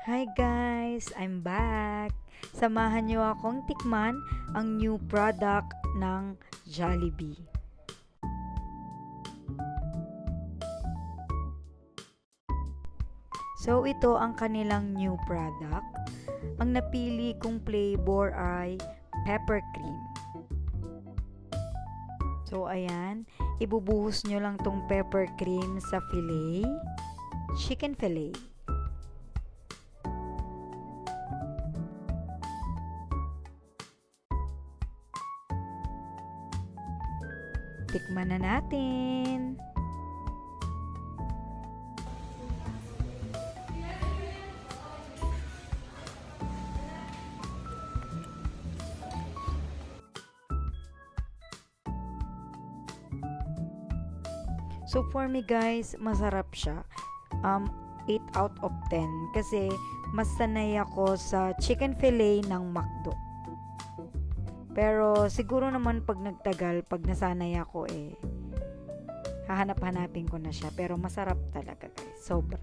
Hi guys! I'm back! Samahan niyo akong tikman ang new product ng Jollibee. So ito ang kanilang new product. Ang napili kong flavor ay pepper cream. So ayan, ibubuhos nyo lang tong pepper cream sa fillet, chicken fillet. Tikman na natin. So for me guys, masarap siya. 8 out of 10 kasi mas sanay ako sa chicken fillet ng McDo. Pero siguro naman pag nagtagal, pag nasanay ako hahanap-hanapin ko na siya. Pero masarap talaga guys, sobra.